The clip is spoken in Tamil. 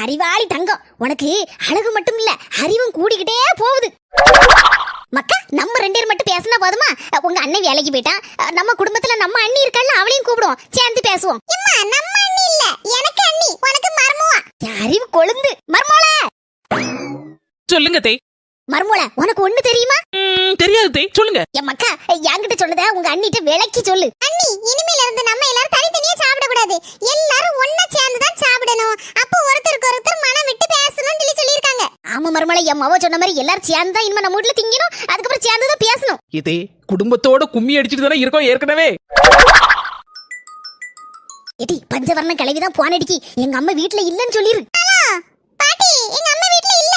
அறிவாளி தங்கம், உனக்கு அழகு மட்டும் இல்ல அறிவும் கூடிக்கிட்டே போகுது. மக்கா, நம்ம 2 பேர் மட்டும் பேசினா போதுமா? உங்க அண்ணன் வேலைக்கு போயிட்டான். நம்ம குடும்பத்துல நம்ம அண்ணி இருக்கல்ல, அவளையும் கூப்பிடுவோம், சேர்ந்து பேசுவோம். நம்ம அண்ணி இல்ல, எனக்கு அண்ணி, உனக்கு மர்மவா. அறிவு கொழுந்து மர்மோல. சொல்லுங்க தே. மர்மோல, உனக்கு ஒண்ணு தெரியுமா? தெரியாது தே, சொல்லுங்க. என் மக்கா, என்கிட்ட சொன்னத உங்க அண்ணிட்ட விளக்கி சொல்லு. அண்ணி, இனிமேல இருந்து நம்ம எல்லாரும் தனித்தனியா சாப்பிட கூடாது, எல்லாரும் ஒண்ணா சேர்ந்து தான் சாப்பிடணும். அப்ப ஒருத்தருக்கு ஒருத்தர் மனம் விட்டு பேசணும்னு சொல்லிருக்காங்க. ஆமா மர்மோல, என் மாவ சொன்ன மாதிரி எல்லாரும் சேர்ந்து தான் இனிமே நம்ம வீட்ல திங்கணும், அதுக்கப்புறம் சேர்ந்து தான் பேசணும். இதே குடும்பத்தோட கும்மி அடிச்சிட்டு தானே இருக்கோம் ஏற்கனவே. ஏடி, பஞ்சவர்ண கிளவிதான் போன் அடிக்கி எங்க அம்மா வீட்ல இல்லன்னு சொல்லிரு. பாட்டி, எங்க அம்மா வீட்ல இல்ல.